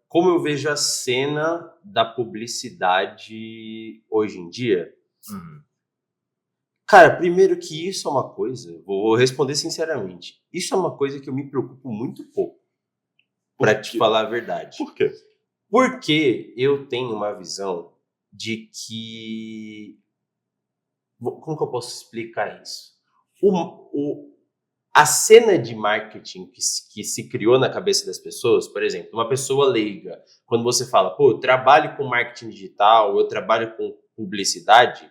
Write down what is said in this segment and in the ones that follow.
como eu vejo a cena da publicidade hoje em dia. Uhum. Cara, primeiro que isso é uma coisa, vou responder sinceramente, isso é uma coisa que eu me preocupo muito pouco, Por pra te quê? falar a verdade. Por quê? Porque eu tenho uma visão de que... Como que eu posso explicar isso? A cena de marketing que se criou na cabeça das pessoas, por exemplo, uma pessoa leiga, quando você fala, pô, eu trabalho com marketing digital, eu trabalho com publicidade,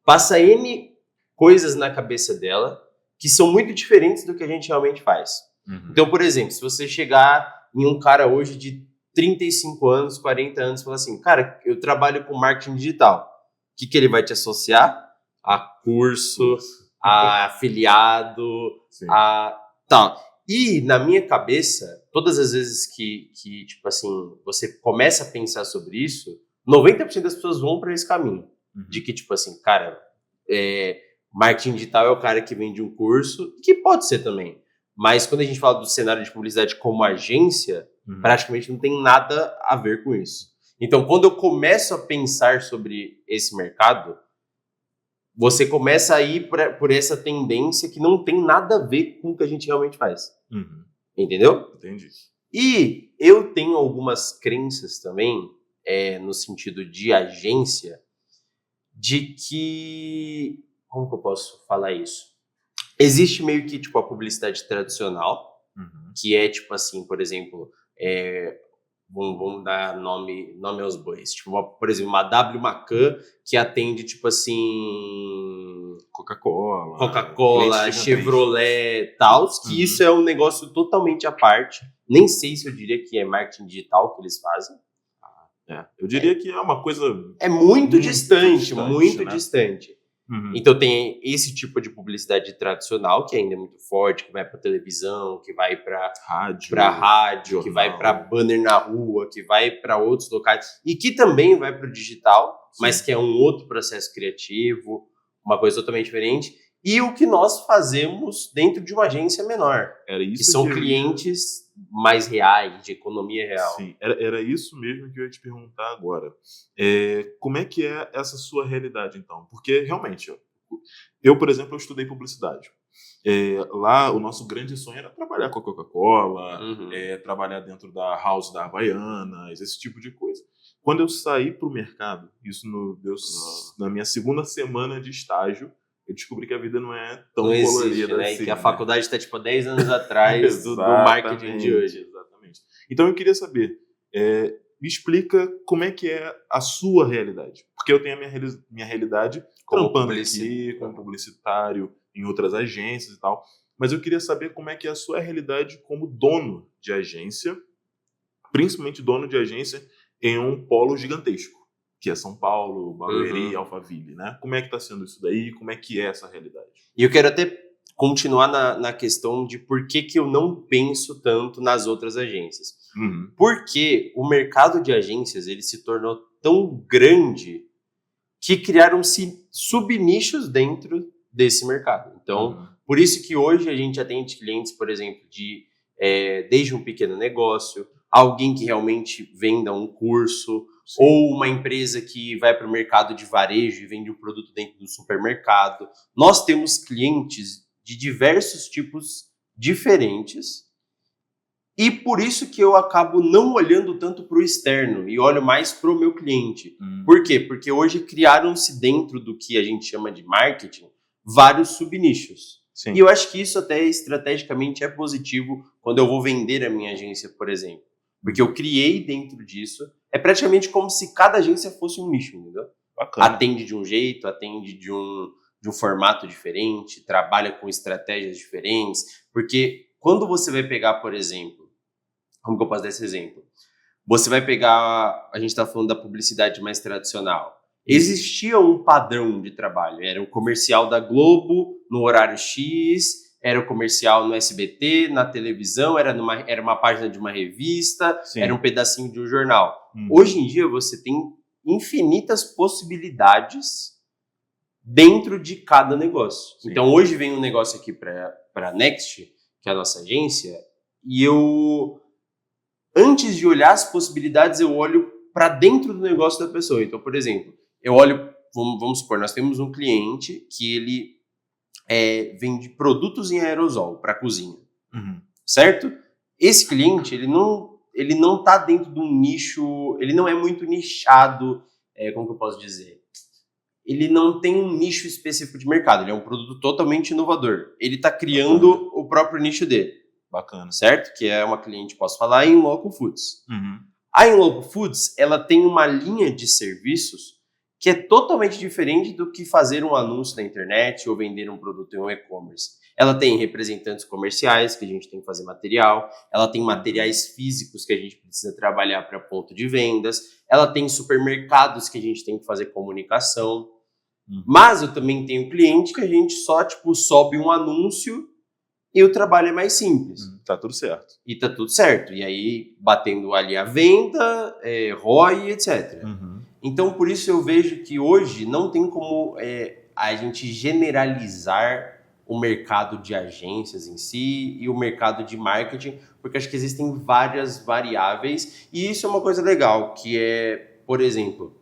passa N coisas na cabeça dela que são muito diferentes do que a gente realmente faz. Uhum. Então, por exemplo, se você chegar em um cara hoje de 35 anos, 40 anos, e falar assim, cara, eu trabalho com marketing digital, o que ele vai te associar? A curso, a afiliado, Sim. a tal. E na minha cabeça, todas as vezes que tipo assim, você começa a pensar sobre isso, 90% das pessoas vão para esse caminho. Uhum. De que, tipo assim, cara, marketing digital é o cara que vende um curso, que pode ser também. Mas quando a gente fala do cenário de publicidade como agência, Uhum. praticamente não tem nada a ver com isso. Então, quando eu começo a pensar sobre esse mercado, você começa a ir por essa tendência que não tem nada a ver com o que a gente realmente faz. Uhum. Entendeu? Entendi. E eu tenho algumas crenças também, no sentido de agência, de que... Como que eu posso falar isso? Existe meio que tipo a publicidade tradicional, Uhum. que é tipo assim, por exemplo, vamos dar nome aos bois. Tipo, por exemplo, uma W Macan que atende tipo assim... Coca-Cola, cliente Chevrolet e tal, que Uhum. isso é um negócio totalmente à parte. Nem sei se eu diria que é marketing digital que eles fazem. Eu diria que é uma coisa... É muito distante, né? muito distante. Uhum. Então tem esse tipo de publicidade tradicional, que ainda é muito forte, que vai para televisão, que vai para rádio, que vai para banner na rua, que vai para outros locais, e que também vai para o digital, sim, mas que é um outro processo criativo, uma coisa totalmente diferente. E o que nós fazemos dentro de uma agência menor, que são clientes mais reais, de economia real. Sim, era isso mesmo que eu ia te perguntar agora. Como é que é essa sua realidade, então? Porque, realmente, eu, por exemplo, eu estudei publicidade. Lá, o nosso grande sonho era trabalhar com a Coca-Cola, Uhum. trabalhar dentro da House da Havaianas, esse tipo de coisa. Quando eu saí para o mercado, isso na minha segunda semana de estágio, eu descobri que a vida não é tão colorida né? assim. E que a faculdade está tipo 10 anos atrás do marketing de hoje. Exatamente. Então eu queria saber, me explica como é que é a sua realidade. Porque eu tenho a minha realidade trampando aqui, como publicitário, em outras agências e tal. Mas eu queria saber como é que é a sua realidade como dono de agência, principalmente dono de agência em um polo gigantesco, que é São Paulo, Barueri, Alphaville, né? Como é que está sendo isso daí? Como é que é essa realidade? E eu quero até continuar na questão de por que eu não penso tanto nas outras agências. Uhum. Porque o mercado de agências ele se tornou tão grande que criaram-se subnichos dentro desse mercado. Então, por isso que hoje a gente atende clientes, por exemplo, desde um pequeno negócio, alguém que realmente venda um curso, sim, ou uma empresa que vai para o mercado de varejo e vende um produto dentro do supermercado. Nós temos clientes de diversos tipos diferentes e por isso que eu acabo não olhando tanto para o externo e olho mais para o meu cliente. Por quê? Porque hoje criaram-se dentro do que a gente chama de marketing vários subnichos. Sim. E eu acho que isso até estrategicamente é positivo quando eu vou vender a minha agência, por exemplo. Porque eu criei dentro disso, é praticamente como se cada agência fosse um nicho, entendeu? Bacana. Atende de um jeito, atende de um formato diferente, trabalha com estratégias diferentes. Porque quando você vai pegar, por exemplo, como que eu posso dar esse exemplo? Você vai pegar, a gente está falando da publicidade mais tradicional. Existia um padrão de trabalho. Era o comercial da Globo no horário X, era o comercial no SBT, na televisão, era uma página de uma revista, sim, era um pedacinho de um jornal. Hoje em dia você tem infinitas possibilidades dentro de cada negócio. Sim. Então hoje vem um negócio aqui para a Next, que é a nossa agência, e eu antes de olhar as possibilidades, eu olho para dentro do negócio da pessoa. Então, por exemplo, eu olho, vamos supor, nós temos um cliente que ele vende produtos em aerosol para cozinha, certo? Esse cliente, ele não tá dentro de um nicho, ele não é muito nichado, como que eu posso dizer? Ele não tem um nicho específico de mercado, ele é um produto totalmente inovador. Ele está criando o próprio nicho dele. Bacana. Certo? Que é uma cliente, posso falar, em Local Foods. A Local Foods, ela tem uma linha de serviços que é totalmente diferente do que fazer um anúncio na internet ou vender um produto em um e-commerce. Ela tem representantes comerciais, que a gente tem que fazer material, ela tem materiais físicos que a gente precisa trabalhar para ponto de vendas, ela tem supermercados que a gente tem que fazer comunicação. Mas eu também tenho cliente que a gente só sobe um anúncio e o trabalho é mais simples. Tá tudo certo. E tá tudo certo. E aí, batendo ali a venda, ROI, etc. Então, por isso eu vejo que hoje não tem como a gente generalizar o mercado de agências em si e o mercado de marketing, porque acho que existem várias variáveis. E isso é uma coisa legal, que é, por exemplo,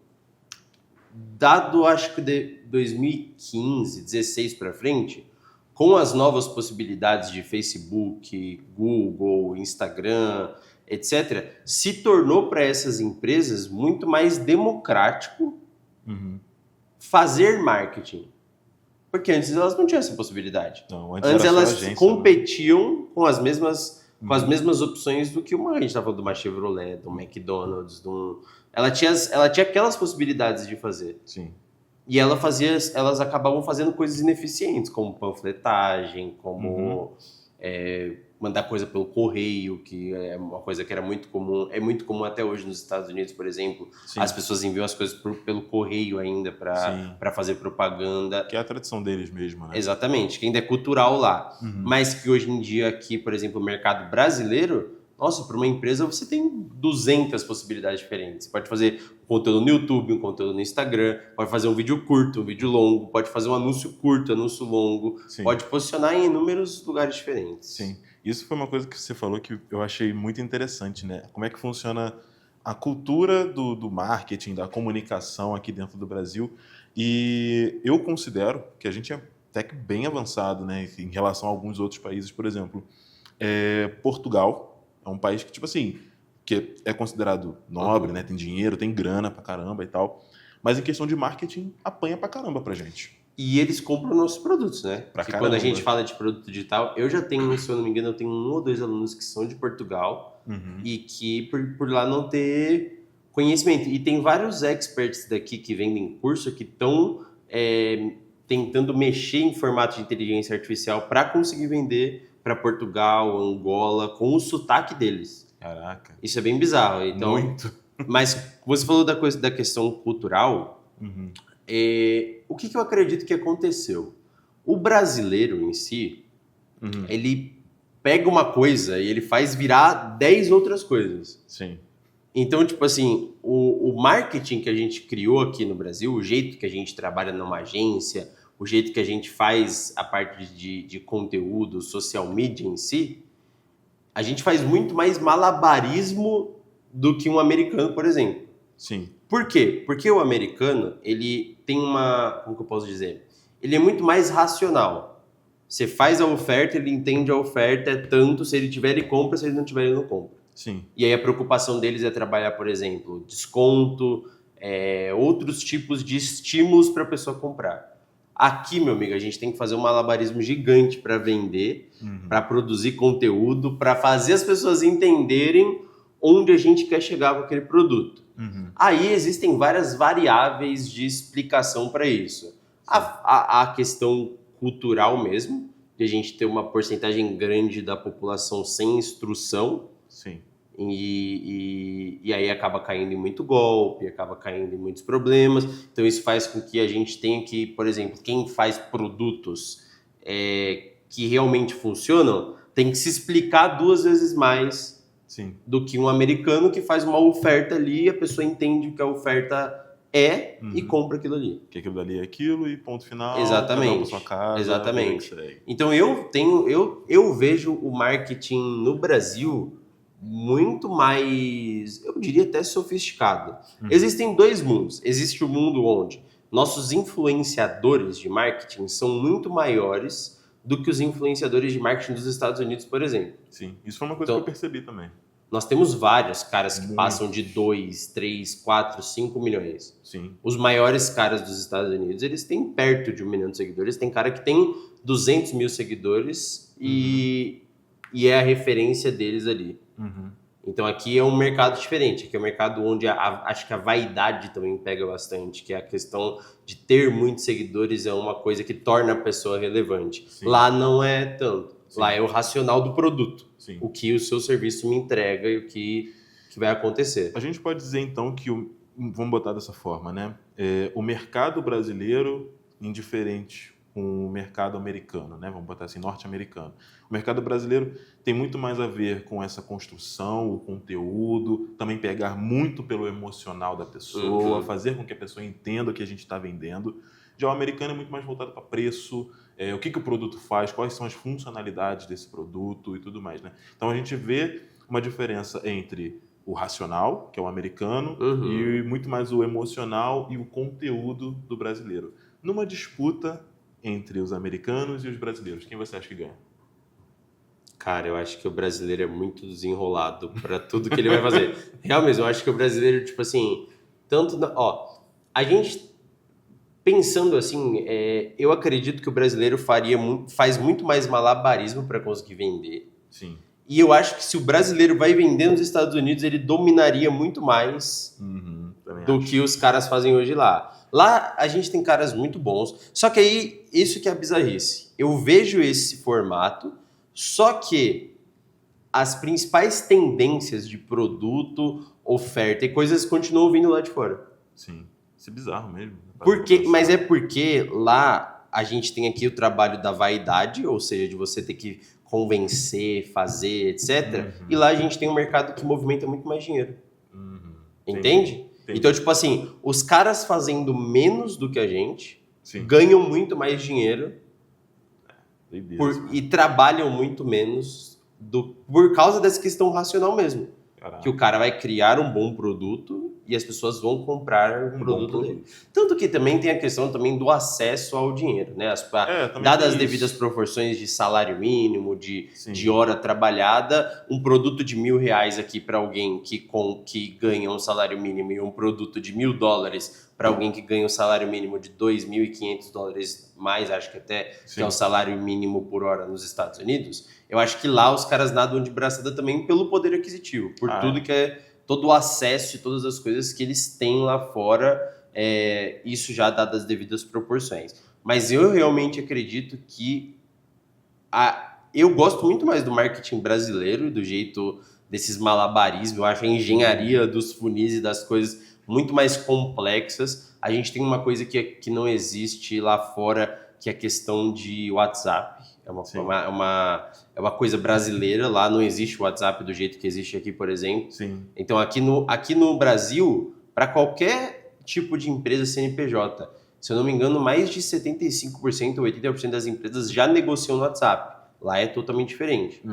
dado acho que de 2015, 16 para frente, com as novas possibilidades de Facebook, Google, Instagram, etc., se tornou para essas empresas muito mais democrático fazer marketing. Porque antes elas não tinham essa possibilidade. Não, antes elas competiam com as mesmas opções do que a gente estava falando de uma Chevrolet, de um McDonald's, ela tinha aquelas possibilidades de fazer. Sim. E elas acabavam fazendo coisas ineficientes, como panfletagem, como mandar coisa pelo correio, que é uma coisa que era muito comum. É muito comum até hoje nos Estados Unidos, por exemplo. Sim. As pessoas enviam as coisas pelo correio ainda para fazer propaganda. Que é a tradição deles mesmo, né? Exatamente, que ainda é cultural lá. Mas que hoje em dia aqui, por exemplo, o mercado brasileiro, nossa, para uma empresa você tem 200 possibilidades diferentes. Você pode fazer um conteúdo no YouTube, um conteúdo no Instagram, pode fazer um vídeo curto, um vídeo longo, pode fazer um anúncio curto, anúncio longo, pode posicionar em inúmeros lugares diferentes. Sim, isso foi uma coisa que você falou que eu achei muito interessante, né? Como é que funciona a cultura do marketing, da comunicação aqui dentro do Brasil. E eu considero que a gente é até que bem avançado, né, em relação a alguns outros países. Por exemplo, Portugal é um país que, tipo assim, que é considerado nobre, né? Tem dinheiro, tem grana pra caramba e tal. Mas em questão de marketing, apanha pra caramba pra gente. E eles compram nossos produtos, né? Porque quando a gente fala de produto digital, eu já tenho, se eu não me engano, eu tenho 1 ou 2 alunos que são de Portugal e que por lá não ter conhecimento. E tem vários experts daqui que vendem curso que estão tentando mexer em formato de inteligência artificial para conseguir vender para Portugal, Angola, com o sotaque deles. Caraca. Isso é bem bizarro. Então, muito. Mas você falou da questão cultural. O que eu acredito que aconteceu? O brasileiro em si, ele pega uma coisa e ele faz virar 10 outras coisas. Sim. Então, tipo assim, o marketing que a gente criou aqui no Brasil, o jeito que a gente trabalha numa agência, o jeito que a gente faz a parte de conteúdo, social media em si, a gente faz muito mais malabarismo do que um americano, por exemplo. Sim. Por quê? Porque o americano, ele tem como que eu posso dizer? Ele é muito mais racional. Você faz a oferta, ele entende a oferta, é tanto, se ele tiver, ele compra, se ele não tiver, ele não compra. Sim. E aí a preocupação deles é trabalhar, por exemplo, desconto, outros tipos de estímulos para a pessoa comprar. Aqui, meu amigo, a gente tem que fazer um malabarismo gigante para vender, para produzir conteúdo, para fazer as pessoas entenderem onde a gente quer chegar com aquele produto. Aí existem várias variáveis de explicação para isso. A questão cultural mesmo, de a gente ter uma porcentagem grande da população sem instrução. Sim. E aí acaba caindo em muito golpe, acaba caindo em muitos problemas. Então isso faz com que a gente tenha que, por exemplo, quem faz produtos que realmente funcionam, tem que se explicar 2 vezes mais do que um americano que faz uma oferta ali, a pessoa entende o que a oferta e compra aquilo ali. Que aquilo ali é aquilo e ponto final. Exatamente. Pra sua casa, exatamente. Então eu vejo o marketing no Brasil muito mais, eu diria até sofisticado. Existem dois mundos. Existe o mundo onde nossos influenciadores de marketing são muito maiores do que os influenciadores de marketing dos Estados Unidos, por exemplo. Sim, isso foi uma coisa que eu percebi também. Nós temos vários caras que passam de 2, 3, 4, 5 milhões. Sim. Os maiores caras dos Estados Unidos, eles têm perto de 1 milhão de seguidores. Tem cara que tem 200 mil seguidores e é a referência deles ali. Então aqui é um mercado diferente. Aqui é um mercado onde acho que a vaidade também pega bastante, que é a questão de ter muitos seguidores é uma coisa que torna a pessoa relevante. Sim. Lá não é tanto. Sim. Lá é o racional do produto. Sim. O que o seu serviço me entrega e o que vai acontecer. A gente pode dizer então que, vamos botar dessa forma, né? O mercado brasileiro indiferente com o mercado americano, né? Vamos botar assim, norte-americano. O mercado brasileiro tem muito mais a ver com essa construção, o conteúdo, também pegar muito pelo emocional da pessoa, fazer com que a pessoa entenda o que a gente está vendendo. Já o americano é muito mais voltado para preço, o que o produto faz, quais são as funcionalidades desse produto e tudo mais, né? Então a gente vê uma diferença entre o racional, que é o americano, e muito mais o emocional e o conteúdo do brasileiro. Numa disputa entre os americanos e os brasileiros, quem você acha que ganha? Cara, eu acho que o brasileiro é muito desenrolado para tudo que ele vai fazer. Realmente, eu acho que o brasileiro, tipo assim, a gente pensando assim, eu acredito que o brasileiro faz muito mais malabarismo para conseguir vender. Sim. E eu acho que se o brasileiro vai vender nos Estados Unidos, ele dominaria muito mais do que os caras fazem hoje lá. Lá a gente tem caras muito bons, só que aí, isso que é a bizarrice. Eu vejo esse formato, só que as principais tendências de produto, oferta e coisas continuam vindo lá de fora. Sim, isso é bizarro mesmo. Mas é porque lá a gente tem aqui o trabalho da vaidade, ou seja, de você ter que convencer, fazer, etc. E lá a gente tem um mercado que movimenta muito mais dinheiro. Entende? Então, tipo assim, os caras fazendo menos do que a gente ganham muito mais dinheiro e trabalham muito menos por causa dessa questão racional mesmo. Caraca. Que o cara vai criar um bom produto e as pessoas vão comprar o produto dele. Tanto que também tem a questão também do acesso ao dinheiro, né? Dadas as devidas proporções de salário mínimo, de hora trabalhada, um produto de R$1.000 aqui para alguém que ganha um salário mínimo e um produto de $1.000 para alguém que ganha um salário mínimo de $2.500 mais, acho que até que é o salário mínimo por hora nos Estados Unidos, eu acho que lá os caras nadam de braçada também pelo poder aquisitivo, por tudo que é todo o acesso e todas as coisas que eles têm lá fora, isso já dado as devidas proporções. Mas eu realmente acredito que eu gosto muito mais do marketing brasileiro, do jeito desses malabarismos, eu acho a engenharia dos funis e das coisas muito mais complexas. A gente tem uma coisa que não existe lá fora, que é a questão de WhatsApp. É uma coisa brasileira, lá não existe o WhatsApp do jeito que existe aqui, por exemplo. Sim. Então aqui no Brasil, para qualquer tipo de empresa CNPJ, se eu não me engano, mais de 75% ou 80% das empresas já negociam no WhatsApp. Lá é totalmente diferente.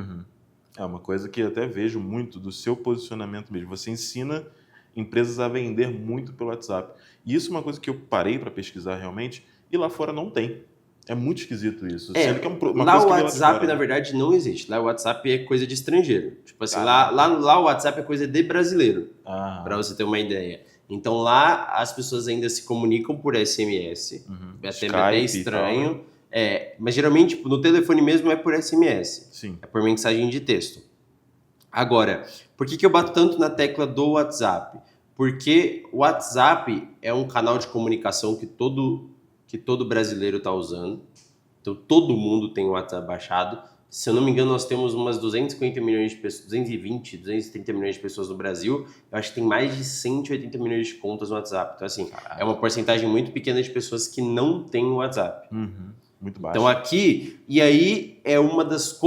É uma coisa que eu até vejo muito do seu posicionamento mesmo. Você ensina empresas a vender muito pelo WhatsApp. E isso é uma coisa que eu parei para pesquisar realmente, e lá fora não tem. É muito esquisito isso. Sendo que é uma lá coisa o WhatsApp, na verdade, não existe. Lá o WhatsApp é coisa de estrangeiro. Tipo assim, lá o WhatsApp é coisa de brasileiro, para você ter uma ideia. Então lá as pessoas ainda se comunicam por SMS. É até estranho. Mas geralmente no telefone mesmo é por SMS. Sim. É por mensagem de texto. Agora, por que eu bato tanto na tecla do WhatsApp? Porque o WhatsApp é um canal de comunicação que todo brasileiro está usando. Então, todo mundo tem o WhatsApp baixado. Se eu não me engano, nós temos umas 250 milhões de pessoas, 220, 230 milhões de pessoas no Brasil. Eu acho que tem mais de 180 milhões de contas no WhatsApp. Então, assim, é uma porcentagem muito pequena de pessoas que não têm o WhatsApp. Muito baixo. Então, aqui, e aí é uma das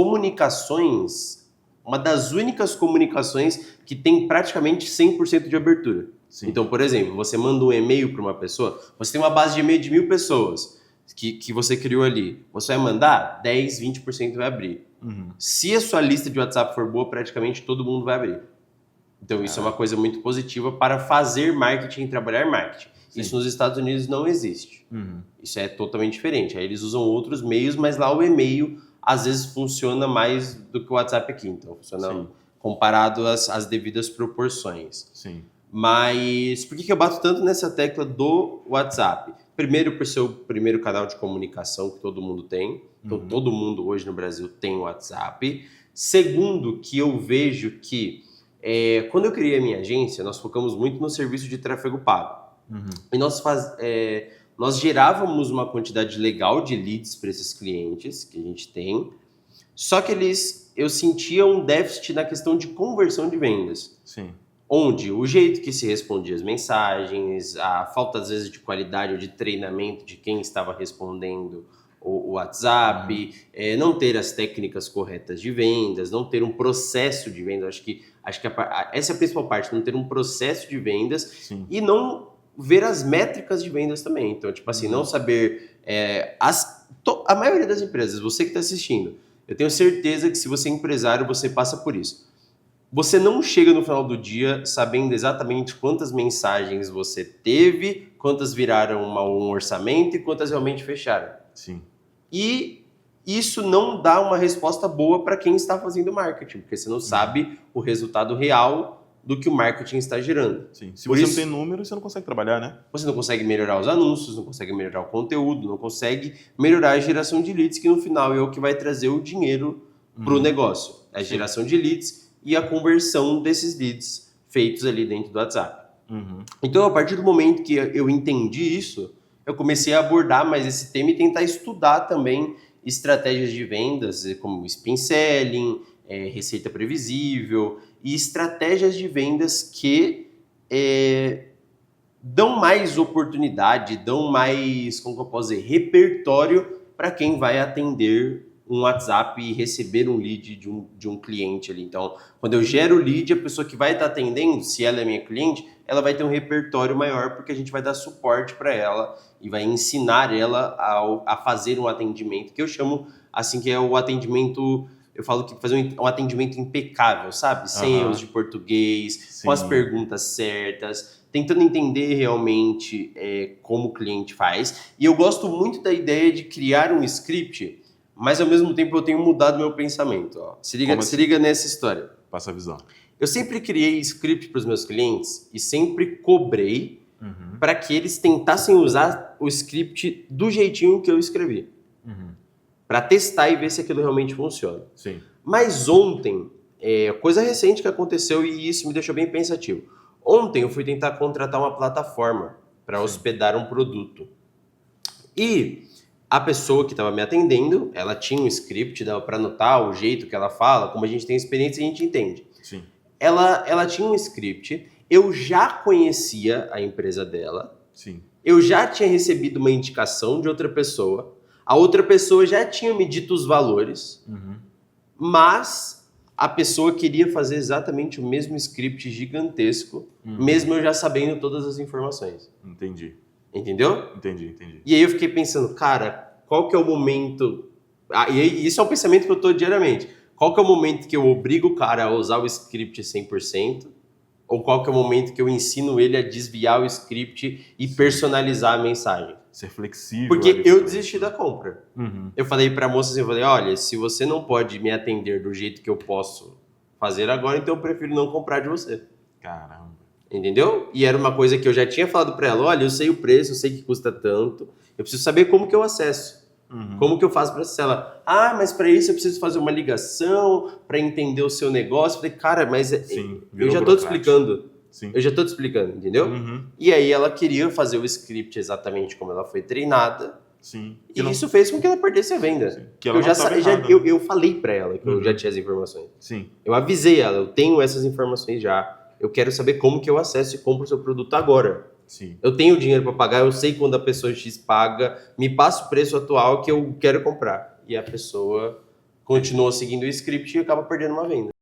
únicas comunicações que tem praticamente 100% de abertura. Sim. Então, por exemplo, você manda um e-mail para uma pessoa, você tem uma base de e-mail de 1.000 pessoas que você criou ali. Você vai mandar, 10, 20% vai abrir. Se a sua lista de WhatsApp for boa, praticamente todo mundo vai abrir. Então isso é uma coisa muito positiva para fazer marketing e trabalhar marketing. Sim. Isso nos Estados Unidos não existe. Isso é totalmente diferente. Aí eles usam outros meios, mas lá o e-mail às vezes funciona mais do que o WhatsApp aqui. Então funciona comparado às devidas proporções. Sim. Mas por que eu bato tanto nessa tecla do WhatsApp? Primeiro, por ser o primeiro canal de comunicação que todo mundo tem. Então, todo mundo hoje no Brasil tem WhatsApp. Segundo, que eu vejo que quando eu criei a minha agência, nós focamos muito no serviço de tráfego pago. E nós gerávamos uma quantidade legal de leads para esses clientes que a gente tem. Só que eu sentia um déficit na questão de conversão de vendas. Sim. Onde o jeito que se respondia as mensagens, a falta às vezes de qualidade ou de treinamento de quem estava respondendo o WhatsApp, não ter as técnicas corretas de vendas, não ter um processo de venda. Acho que essa é a principal parte, não ter um processo de vendas e não ver as métricas de vendas também. Então, tipo assim, não saber a maioria das empresas, você que está assistindo, eu tenho certeza que se você é empresário, você passa por isso. Você não chega no final do dia sabendo exatamente quantas mensagens você teve, quantas viraram um orçamento e quantas realmente fecharam. Sim. E isso não dá uma resposta boa para quem está fazendo marketing, porque você não sabe o resultado real do que o marketing está gerando. Sim. Se você não tem número, você não consegue trabalhar, né? Você não consegue melhorar os anúncios, não consegue melhorar o conteúdo, não consegue melhorar a geração de leads, que no final é o que vai trazer o dinheiro para o negócio. A geração de leads e a conversão desses leads feitos ali dentro do WhatsApp. Então, a partir do momento que eu entendi isso, eu comecei a abordar mais esse tema e tentar estudar também estratégias de vendas, como spin selling, receita previsível e estratégias de vendas que dão mais oportunidade, dão mais, como eu posso dizer, repertório para quem vai atender um WhatsApp e receber um lead de um cliente ali. Então, quando eu gero o lead, a pessoa que vai estar atendendo, se ela é minha cliente, ela vai ter um repertório maior, porque a gente vai dar suporte para ela e vai ensinar ela a fazer um atendimento, que eu chamo assim, que é o atendimento, eu falo que fazer um atendimento impecável, sabe? Sem erros de português, com as perguntas certas, tentando entender realmente como o cliente faz. E eu gosto muito da ideia de criar um script, mas ao mesmo tempo eu tenho mudado meu pensamento. Ó. Se liga nessa história. Passa a visão. Eu sempre criei script para os meus clientes e sempre cobrei para que eles tentassem usar o script do jeitinho que eu escrevi. Para testar e ver se aquilo realmente funciona. Sim. Mas ontem, coisa recente que aconteceu e isso me deixou bem pensativo. Ontem eu fui tentar contratar uma plataforma para hospedar um produto. E a pessoa que estava me atendendo, ela tinha um script, dava para anotar o jeito que ela fala, como a gente tem experiência, a gente entende. Sim. Ela tinha um script, eu já conhecia a empresa dela, Sim. Eu já tinha recebido uma indicação de outra pessoa, a outra pessoa já tinha me dito os valores, mas a pessoa queria fazer exatamente o mesmo script gigantesco, mesmo eu já sabendo todas as informações. Entendi. Entendeu? Entendi. E aí eu fiquei pensando, cara, qual que é o momento... e isso é um pensamento que eu tô diariamente. Qual que é o momento que eu obrigo o cara a usar o script 100%? Ou qual que é o momento que eu ensino ele a desviar o script e personalizar a mensagem? Ser flexível. Porque eu desisti da compra. Eu falei pra moça assim, eu falei, olha, se você não pode me atender do jeito que eu posso fazer agora, então eu prefiro não comprar de você. Caramba. Entendeu? E era uma coisa que eu já tinha falado pra ela, olha, eu sei o preço, eu sei que custa tanto, eu preciso saber como que eu acesso. Como que eu faço para acessar ela? Mas para isso eu preciso fazer uma ligação para entender o seu negócio. Eu falei, cara, mas eu já tô te explicando. Sim. Eu já tô te explicando, entendeu? E aí ela queria fazer o script exatamente como ela foi treinada. Sim. E isso fez com que ela perdesse a venda. Sim. Que ela eu falei para ela que eu já tinha as informações. Sim. Eu avisei ela, eu tenho essas informações já. Eu quero saber como que eu acesso e compro o seu produto agora. Sim. Eu tenho dinheiro para pagar, eu sei quando a pessoa X paga, me passa o preço atual que eu quero comprar. E a pessoa continua seguindo o script e acaba perdendo uma venda.